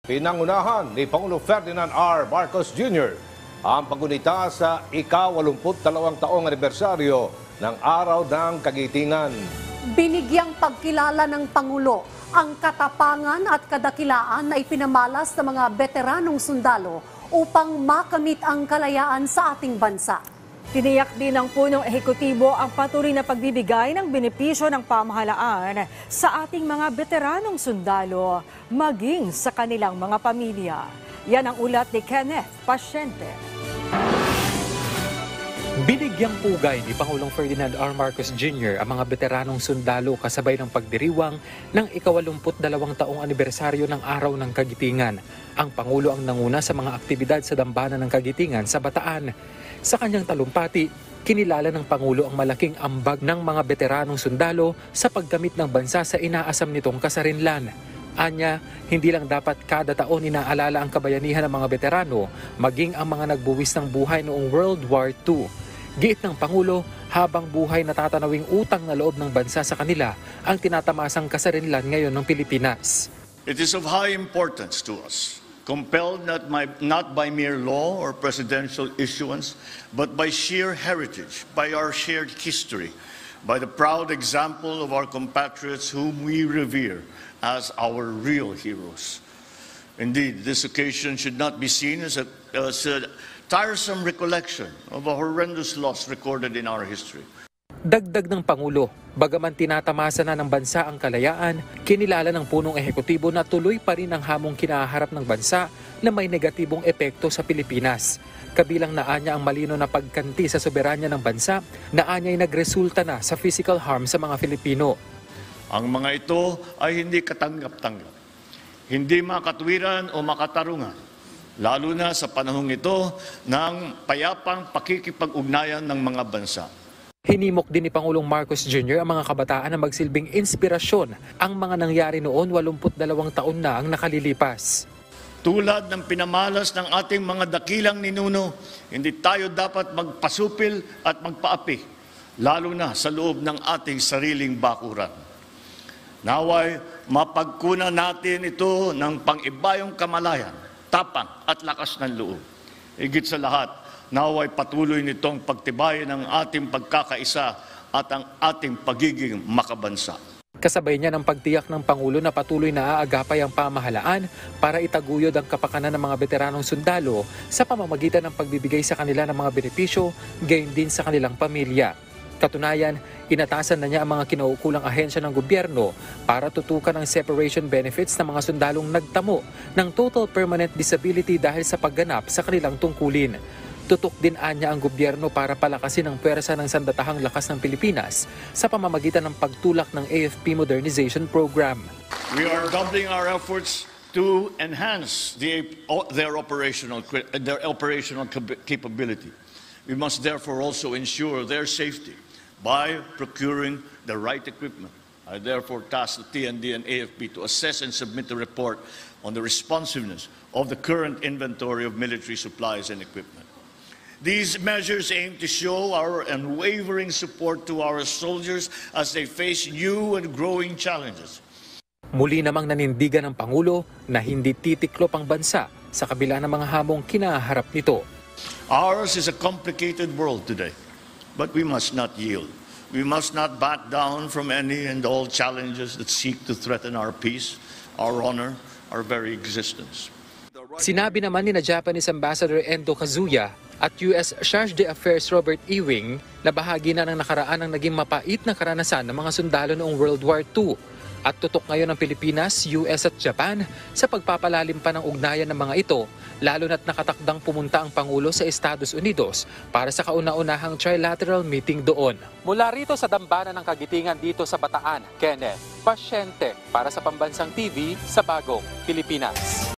Pinangunahan ni Pangulo Ferdinand R. Marcos Jr. ang paggunita sa ika-82 taong anibersaryo ng Araw ng Kagitingan. Binigyang pagkilala ng Pangulo ang katapangan at kadakilaan na ipinamalas ng mga veteranong sundalo upang makamit ang kalayaan sa ating bansa. Tiniyak din ng punong ehekutibo ang patuloy na pagbibigay ng benepisyo ng pamahalaan sa ating mga veteranong sundalo, maging sa kanilang mga pamilya. Yan ang ulat ni Kenneth Pasyente. Binigyang pugay ni Pangulong Ferdinand R. Marcos Jr. ang mga veteranong sundalo kasabay ng pagdiriwang ng ika-82 taong anibersaryo ng Araw ng Kagitingan. Ang Pangulo ang nanguna sa mga aktibidad sa dambana ng Kagitingan sa Bataan. Sa kanyang talumpati, kinilala ng Pangulo ang malaking ambag ng mga veteranong sundalo sa paggamit ng bansa sa inaasam nitong kasarinlan. Anya, hindi lang dapat kada taon inaalala ang kabayanihan ng mga veterano, maging ang mga nagbuwis ng buhay noong World War II. Giit ng Pangulo, habang buhay natatanawing utang na loob ng bansa sa kanila ang tinatamasang kasarinlan ngayon ng Pilipinas. It is of high importance to us, compelled not by mere law or presidential issuance, but by sheer heritage, by our shared history, by the proud example of our compatriots whom we revere as our real heroes. Indeed, this occasion should not be seen as a tiresome recollection of a horrendous loss recorded in our history. Dagdag ng Pangulo, bagaman tinatamasa na ng bansa ang kalayaan, kinilala ng punong ehekutibo na tuloy pa rin ang hamong kinaharap ng bansa na may negatibong epekto sa Pilipinas. Kabilang na anya ang malino na pagkanti sa soberanya ng bansa na anya ay nagresulta na sa physical harm sa mga Filipino. Ang mga ito ay hindi katanggap-tanggap, hindi makatwiran o makatarungan, lalo na sa panahong ito ng payapang pakikipag-ugnayan ng mga bansa. Hinimok din ni Pangulong Marcos Jr. ang mga kabataan na magsilbing inspirasyon ang mga nangyari noon 82 taon na ang nakalilipas. Tulad ng pinamalas ng ating mga dakilang ninuno, hindi tayo dapat magpasupil at magpaapi, lalo na sa loob ng ating sariling bakuran. Naway, mapagkunan natin ito ng pang-ibayong kamalayan, tapang at lakas ng loob. Higit sa lahat, naway patuloy nitong pagtibayin ang ating pagkakaisa at ang ating pagiging makabansa. Kasabay niya ng pagtiyak ng Pangulo na patuloy na aagapay ang pamahalaan para itaguyod ang kapakanan ng mga veteranong sundalo sa pamamagitan ng pagbibigay sa kanila ng mga benepisyo, gayon din sa kanilang pamilya. Katunayan, inatasan na niya ang mga kinaukulang ahensya ng gobyerno para tutukan ang separation benefits ng mga sundalong nagtamo ng total permanent disability dahil sa pagganap sa kanilang tungkulin. Tutok din anya ang gobyerno para palakasin ang pwersa ng sandatahang lakas ng Pilipinas sa pamamagitan ng pagtulak ng AFP Modernization Program. We are doubling our efforts to enhance their operational capability. We must therefore also ensure their safety by procuring the right equipment. I therefore task the TND and AFP to assess and submit a report on the responsiveness of the current inventory of military supplies and equipment. These measures aim to show our unwavering support to our soldiers as they face new and growing challenges. Muli namang nanindigan ng Pangulo na hindi titiklop ang bansa sa kabila ng mga hamong kinaharap nito. Ours is a complicated world today, but we must not yield. We must not back down from any and all challenges that seek to threaten our peace, our honor, our very existence. Sinabi naman ni Japanese Ambassador Endo Kazuya at US Charge d'Affaires Robert Ewing na bahagi na ng nakaraan ng naging mapait na karanasan ng mga sundalo noong World War II. At tutok ngayon ng Pilipinas, US at Japan sa pagpapalalim pa ng ugnayan ng mga ito, lalo na't nakatakdang pumunta ang Pangulo sa Estados Unidos para sa kauna-unahang trilateral meeting doon. Mula rito sa dambana ng Kagitingan dito sa Bataan, Kenneth Pasyente para sa Pambansang TV sa Bagong Pilipinas.